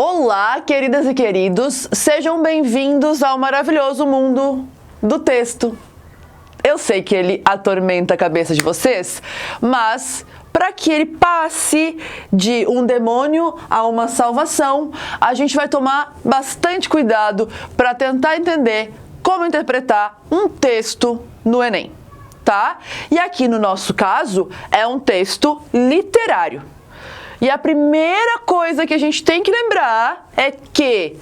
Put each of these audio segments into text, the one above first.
Olá, queridas e queridos, sejam bem-vindos ao maravilhoso mundo do texto. Eu sei que ele atormenta a cabeça de vocês, mas para que ele passe de um demônio a uma salvação, a gente vai tomar bastante cuidado para tentar entender como interpretar um texto no Enem, tá? E aqui no nosso caso é um texto literário. E a primeira coisa que a gente tem que lembrar é que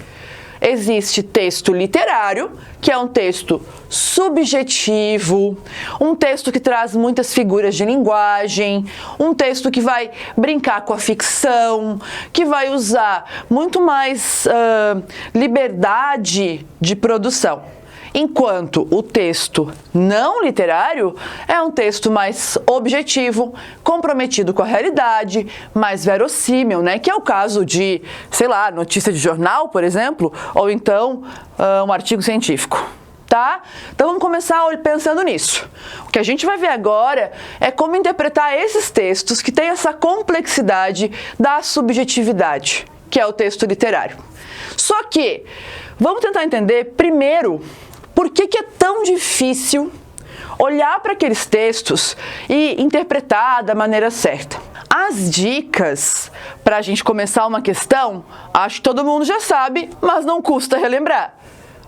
existe texto literário, que é um texto subjetivo, um texto que traz muitas figuras de linguagem, um texto que vai brincar com a ficção, que vai usar muito mais liberdade de produção. Enquanto o texto não literário é um texto mais objetivo, comprometido com a realidade, mais verossímil, né? Que é o caso de, sei lá, notícia de jornal, por exemplo, ou então um artigo científico, tá? Então vamos começar pensando nisso. O que a gente vai ver agora é como interpretar esses textos que têm essa complexidade da subjetividade, que é o texto literário. Só que vamos tentar entender primeiro por que é tão difícil olhar para aqueles textos e interpretar da maneira certa. As dicas para a gente começar uma questão, acho que todo mundo já sabe, mas não custa relembrar.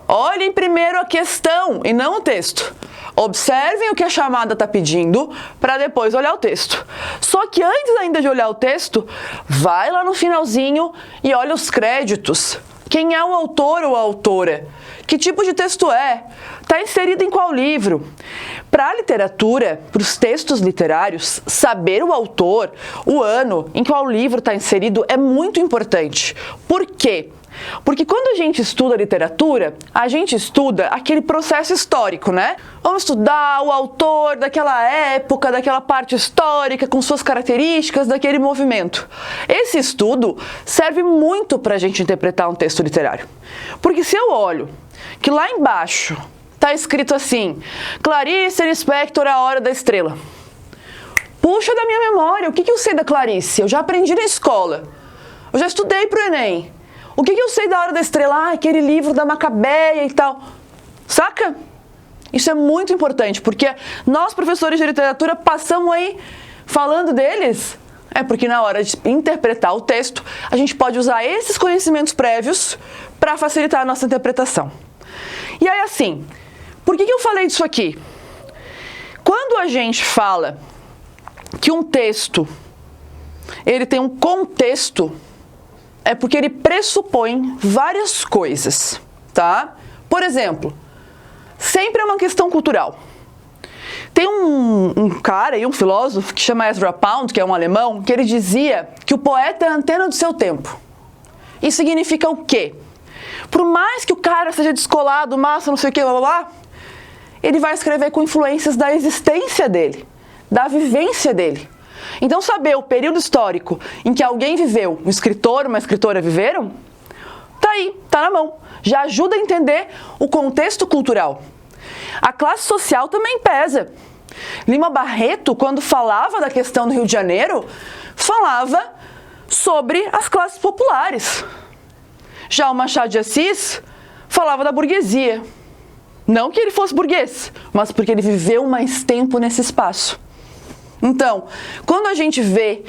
Olhem primeiro a questão e não o texto. Observem o que a chamada está pedindo para depois olhar o texto. Só que antes ainda de olhar o texto, vai lá no finalzinho e olha os créditos. Quem é o autor ou a autora? Que tipo de texto é? Está inserido em qual livro? Para a literatura, para os textos literários, saber o autor, o ano, em qual livro está inserido é muito importante. Por quê? Porque quando a gente estuda literatura, a gente estuda aquele processo histórico, né? Vamos estudar o autor daquela época, daquela parte histórica, com suas características daquele movimento. Esse estudo serve muito para a gente interpretar um texto literário. Porque se eu olho que lá embaixo está escrito assim, Clarice Lispector, A Hora da Estrela. Puxa da minha memória, o que eu sei da Clarice? Eu já aprendi na escola, eu já estudei para o Enem. O que eu sei da Hora da Estrela? Ah, aquele livro da Macabeia e tal. Saca? Isso é muito importante, porque nós, professores de literatura, passamos aí falando deles. É porque na hora de interpretar o texto, a gente pode usar esses conhecimentos prévios para facilitar a nossa interpretação. E aí, assim, por que eu falei disso aqui? Quando a gente fala que um texto, ele tem um contexto, é porque ele pressupõe várias coisas, tá? Por exemplo, sempre é uma questão cultural. Tem um cara aí, um filósofo, que chama Ezra Pound, que é um alemão, que ele dizia que o poeta é a antena do seu tempo. Isso significa o quê? Por mais que o cara seja descolado, massa, não sei o quê, blá, blá, blá, ele vai escrever com influências da existência dele, da vivência dele. Então, saber o período histórico em que alguém viveu, um escritor, uma escritora viveram, tá aí, tá na mão. Já ajuda a entender o contexto cultural. A classe social também pesa. Lima Barreto, quando falava da questão do Rio de Janeiro, falava sobre as classes populares. Já o Machado de Assis falava da burguesia. Não que ele fosse burguês, mas porque ele viveu mais tempo nesse espaço. Então, quando a gente vê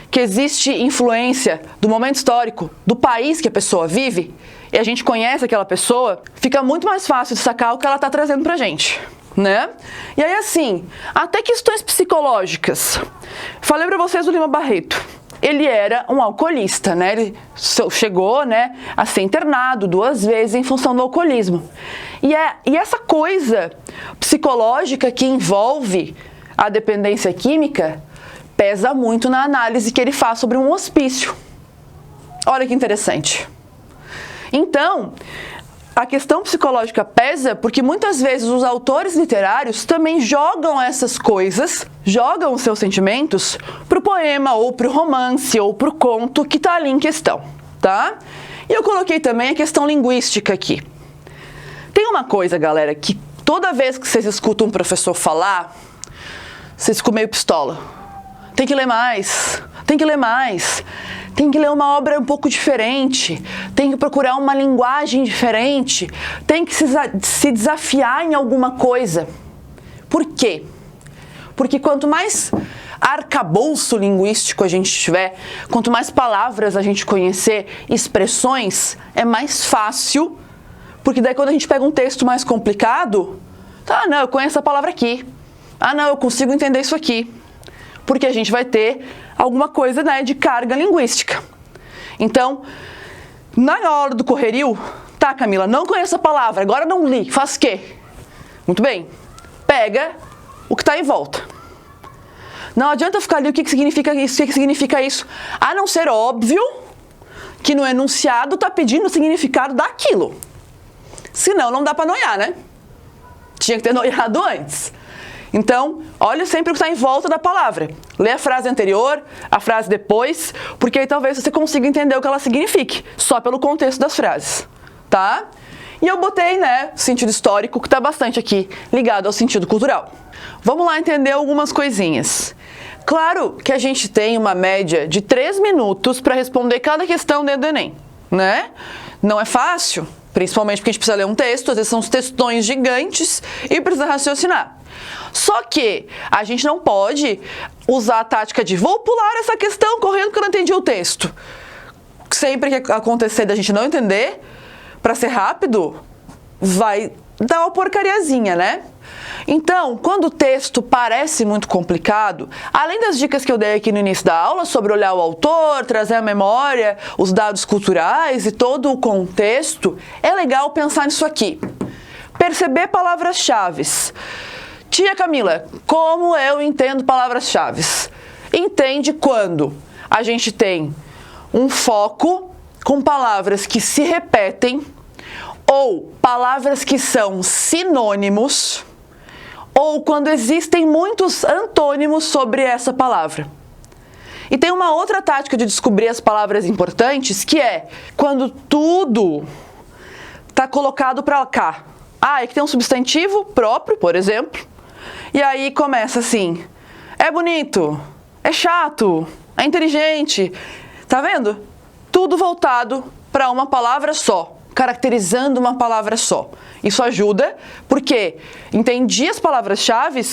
que existe influência do momento histórico, do país que a pessoa vive, e a gente conhece aquela pessoa, fica muito mais fácil de sacar o que ela está trazendo pra gente, né? E aí, assim, até questões psicológicas. Falei pra vocês do Lima Barreto. Ele era um alcoolista, né? Ele chegou, né, a ser internado 2 vezes em função do alcoolismo. E essa coisa psicológica que envolve a dependência química pesa muito na análise que ele faz sobre um hospício. Olha que interessante. Então, a questão psicológica pesa porque muitas vezes os autores literários também jogam essas coisas, jogam os seus sentimentos pro poema, ou pro romance, ou pro conto que tá ali em questão, tá? E eu coloquei também a questão linguística aqui. Tem uma coisa, galera, que toda vez que vocês escutam um professor falar, vocês ficam meio pistola. tem que ler mais, tem que ler mais, tem que ler uma obra um pouco diferente, tem que procurar uma linguagem diferente, tem que se desafiar em alguma coisa. Por quê? Porque quanto mais arcabouço linguístico a gente tiver, quanto mais palavras a gente conhecer, expressões, é mais fácil, porque daí quando a gente pega um texto mais complicado, ah, não, eu conheço a palavra aqui, ah, não, eu consigo entender isso aqui, porque a gente vai ter alguma coisa, né, de carga linguística. Então, na hora do correrio, tá, Camila, não conheço a palavra, agora não li, faz o quê? Muito bem, pega o que está em volta. Não adianta ficar ali o que significa isso, o que significa isso, a não ser óbvio que no enunciado está pedindo o significado daquilo. Senão, não dá para noiar, né? Tinha que ter noiado antes. Então, olha sempre o que está em volta da palavra. Lê a frase anterior, a frase depois, porque aí talvez você consiga entender o que ela signifique, só pelo contexto das frases, tá? E eu botei, né, o sentido histórico, que está bastante aqui ligado ao sentido cultural. Vamos lá entender algumas coisinhas. Claro que a gente tem uma média de 3 minutos para responder cada questão dentro do Enem, né? Não é fácil, principalmente porque a gente precisa ler um texto, às vezes são uns textões gigantes e precisa raciocinar. Só que a gente não pode usar a tática de vou pular essa questão correndo porque eu não entendi o texto. Sempre que acontecer da gente não entender, para ser rápido, vai dar uma porcariazinha, né? Então, quando o texto parece muito complicado, além das dicas que eu dei aqui no início da aula sobre olhar o autor, trazer à memória os dados culturais e todo o contexto, é legal pensar nisso aqui. Perceber palavras-chave. Tia Camila, como eu entendo palavras-chave? Entende quando a gente tem um foco com palavras que se repetem ou palavras que são sinônimos, ou quando existem muitos antônimos sobre essa palavra. E tem uma outra tática de descobrir as palavras importantes, que é quando tudo está colocado para cá. Ah, é que tem um substantivo próprio, por exemplo, e aí começa assim, é bonito, é chato, é inteligente, tá vendo? Tudo voltado para uma palavra só, caracterizando uma palavra só. Isso ajuda porque entendi as palavras-chave,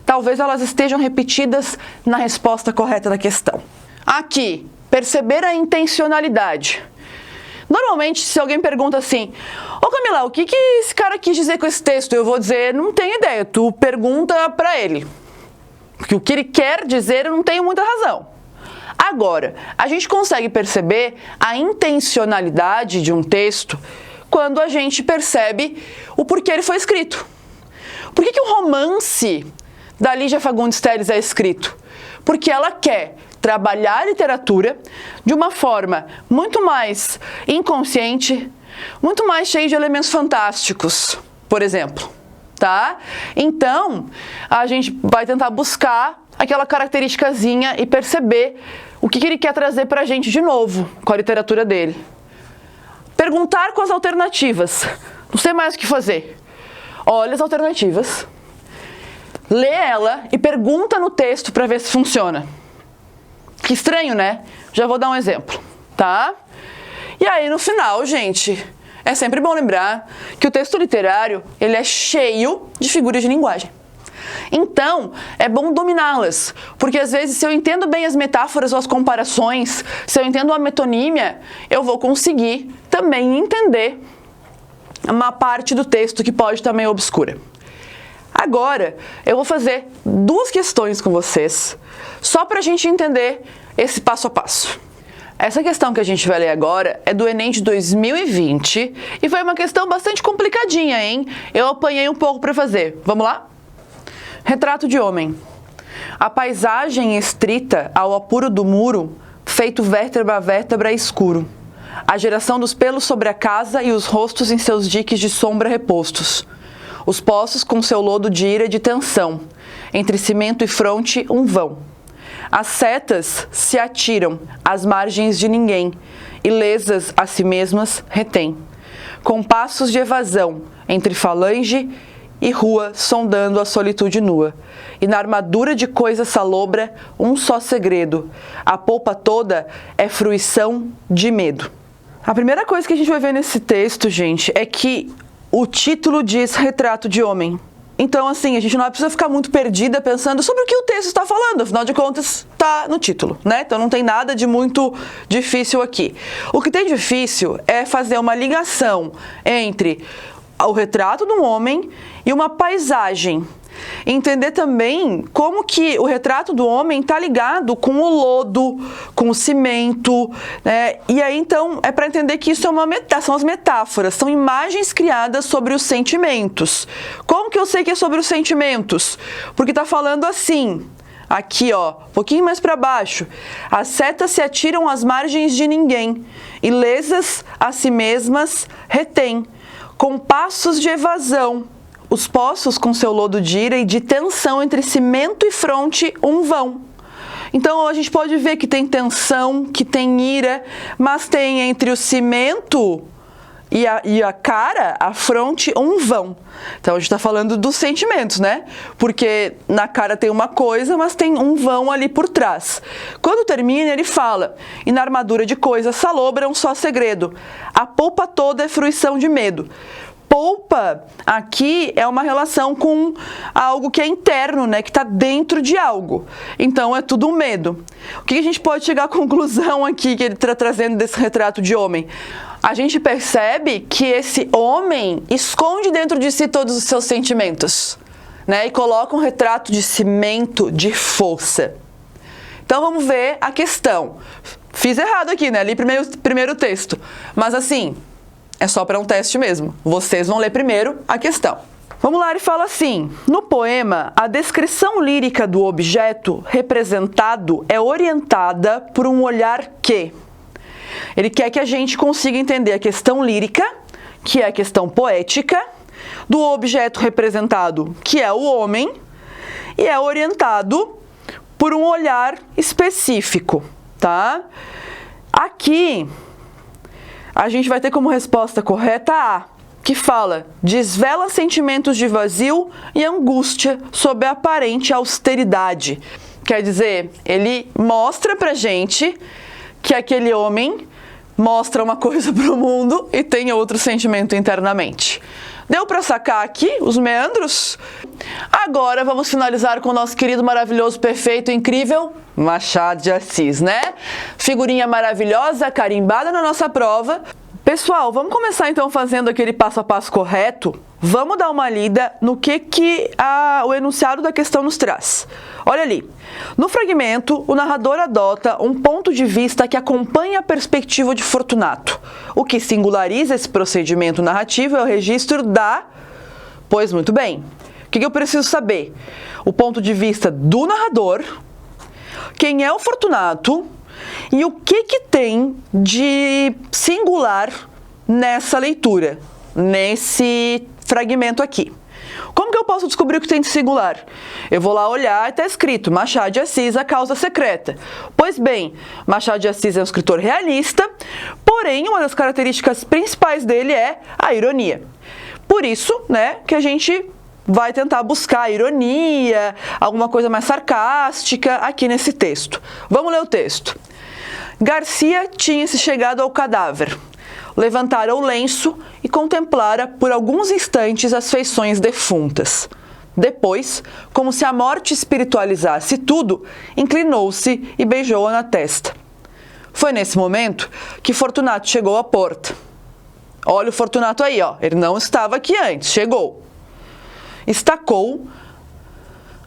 talvez elas estejam repetidas na resposta correta da questão. Aqui, perceber a intencionalidade. Normalmente, se alguém pergunta assim, ô Camila, o que esse cara quis dizer com esse texto? Eu vou dizer, não tenho ideia, tu pergunta para ele. Porque o que ele quer dizer, eu não tenho muita razão. Agora, a gente consegue perceber a intencionalidade de um texto quando a gente percebe o porquê ele foi escrito. Por que um romance da Lígia Fagundes Telles é escrito? Porque ela quer trabalhar a literatura de uma forma muito mais inconsciente, muito mais cheia de elementos fantásticos, por exemplo, tá? Então, a gente vai tentar buscar aquela característicazinha e perceber o que ele quer trazer pra gente de novo com a literatura dele. Perguntar com as alternativas. Não sei mais o que fazer. Olha as alternativas, lê ela e pergunta no texto para ver se funciona. Que estranho, né? Já vou dar um exemplo, tá? E aí, no final, gente, é sempre bom lembrar que o texto literário, ele é cheio de figuras de linguagem. Então, é bom dominá-las, porque às vezes se eu entendo bem as metáforas ou as comparações, se eu entendo a metonímia, eu vou conseguir também entender uma parte do texto que pode estar meio obscura. Agora, eu vou fazer 2 questões com vocês, só para a gente entender esse passo a passo. Essa questão que a gente vai ler agora é do Enem de 2020 e foi uma questão bastante complicadinha, hein? Eu apanhei um pouco para fazer. Vamos lá? Retrato de homem. A paisagem estrita ao apuro do muro, feito vértebra a vértebra escuro. A geração dos pelos sobre a casa e os rostos em seus diques de sombra repostos. Os poços com seu lodo de ira e de tensão. Entre cimento e fronte, um vão. As setas se atiram às margens de ninguém, ilesas a si mesmas retém. Com passos de evasão entre falange e rua, sondando a solitude nua. E na armadura de coisa salobra, um só segredo: a polpa toda é fruição de medo. A primeira coisa que a gente vai ver nesse texto, gente, é que o título diz retrato de homem. Então, assim, a gente não precisa ficar muito perdida pensando sobre o que o texto está falando, afinal de contas, está no título, né? Então não tem nada de muito difícil aqui. O que tem difícil é fazer uma ligação entre o retrato de um homem e uma paisagem. Entender também como que o retrato do homem está ligado com o lodo, com o cimento, né? E aí, então, é para entender que isso são as metáforas, são imagens criadas sobre os sentimentos. Como que eu sei que é sobre os sentimentos? Porque está falando assim, aqui, ó, um pouquinho mais para baixo. As setas se atiram às margens de ninguém, ilesas a si mesmas retém, com passos de evasão. Os poços com seu lodo de ira e de tensão entre cimento e fronte um vão. Então a gente pode ver que tem tensão, que tem ira, mas tem entre o cimento e a cara, a fronte, um vão. Então a gente está falando dos sentimentos, né? Porque na cara tem uma coisa, mas tem um vão ali por trás. Quando termina, ele fala: e na armadura de coisa salobra um só segredo: a polpa toda é fruição de medo. Polpa aqui é uma relação com algo que é interno, né? Que está dentro de algo. Então é tudo um medo. O que a gente pode chegar à conclusão aqui que ele está trazendo desse retrato de homem? A gente percebe que esse homem esconde dentro de si todos os seus sentimentos, né? E coloca um retrato de cimento, de força. Então vamos ver a questão. Fiz errado aqui, né? Li primeiro o texto. Mas assim, é só para um teste mesmo. Vocês vão ler primeiro a questão. Vamos lá, ele fala assim: no poema, a descrição lírica do objeto representado é orientada por um olhar que... Ele quer que a gente consiga entender a questão lírica, que é a questão poética, do objeto representado, que é o homem, e é orientado por um olhar específico, tá? Aqui, a gente vai ter como resposta correta A, que fala: desvela sentimentos de vazio e angústia sob a aparente austeridade. Quer dizer, ele mostra pra gente que aquele homem mostra uma coisa pro mundo e tem outro sentimento internamente. Deu para sacar aqui os meandros? Agora vamos finalizar com o nosso querido, maravilhoso, perfeito, incrível Machado de Assis, né? Figurinha maravilhosa, carimbada na nossa prova. Pessoal, vamos começar então fazendo aquele passo a passo correto? Vamos dar uma lida no que o enunciado da questão nos traz. Olha ali. No fragmento, o narrador adota um ponto de vista que acompanha a perspectiva de Fortunato. O que singulariza esse procedimento narrativo é o registro da... Pois muito bem. O que eu preciso saber? O ponto de vista do narrador, quem é o Fortunato e o que tem de singular nessa leitura, nesse fragmento aqui. Como que eu posso descobrir o que tem de singular? Eu vou lá olhar e está escrito Machado de Assis, A Causa Secreta. Pois bem, Machado de Assis é um escritor realista, porém uma das características principais dele é a ironia. Por isso, né, que a gente vai tentar buscar ironia, alguma coisa mais sarcástica aqui nesse texto. Vamos ler o texto. Garcia tinha-se chegado ao cadáver. Levantara o lenço e contemplara por alguns instantes as feições defuntas. Depois, como se a morte espiritualizasse tudo, inclinou-se e beijou-a na testa. Foi nesse momento que Fortunato chegou à porta. Olha o Fortunato aí, ó. Ele não estava aqui antes, chegou. Estacou,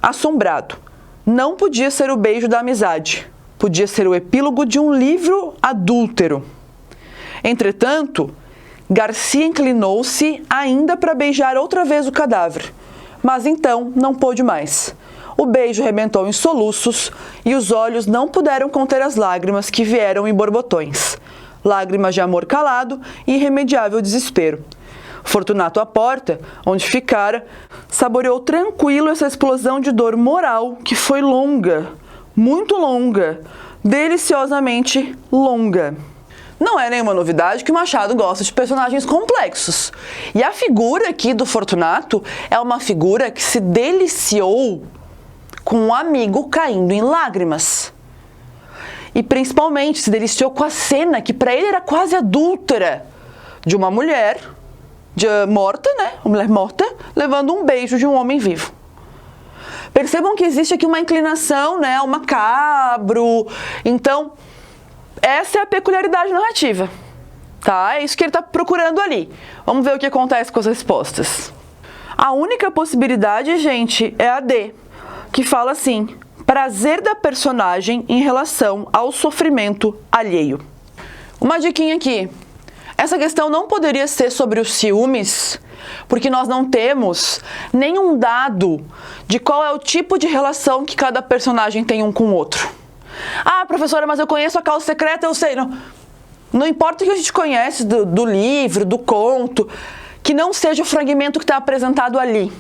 assombrado. Não podia ser o beijo da amizade. Podia ser o epílogo de um livro adúltero. Entretanto, Garcia inclinou-se ainda para beijar outra vez o cadáver, mas então não pôde mais. O beijo rebentou em soluços e os olhos não puderam conter as lágrimas que vieram em borbotões. Lágrimas de amor calado e irremediável desespero. Fortunato à porta, onde ficara, saboreou tranquilo essa explosão de dor moral que foi longa, muito longa, deliciosamente longa. não é nenhuma novidade que o Machado gosta de personagens complexos. E a figura aqui do Fortunato é uma figura que se deliciou com um amigo caindo em lágrimas. E principalmente se deliciou com a cena que para ele era quase adúltera de uma mulher morta, né? Uma mulher morta levando um beijo de um homem vivo. Percebam que existe aqui uma inclinação, né, ao macabro. Então, essa é a peculiaridade narrativa, tá? É isso que ele está procurando ali. Vamos ver o que acontece com as respostas. A única possibilidade, gente, é a D, que fala assim: prazer da personagem em relação ao sofrimento alheio. Uma diquinha aqui. Essa questão não poderia ser sobre os ciúmes, porque nós não temos nenhum dado de qual é o tipo de relação que cada personagem tem um com o outro. Ah, professora, mas eu conheço a causa secreta, eu sei. Não importa o que a gente conhece do livro, do conto, que não seja o fragmento que está apresentado ali.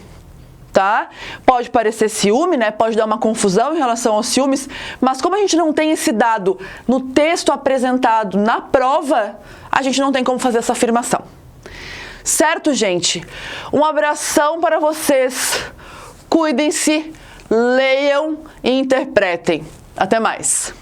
Tá? Pode parecer ciúme, né? Pode dar uma confusão em relação aos ciúmes, mas como a gente não tem esse dado no texto apresentado na prova, a gente não tem como fazer essa afirmação. Certo, gente? Um abração para vocês. Cuidem-se, leiam e interpretem. Até mais!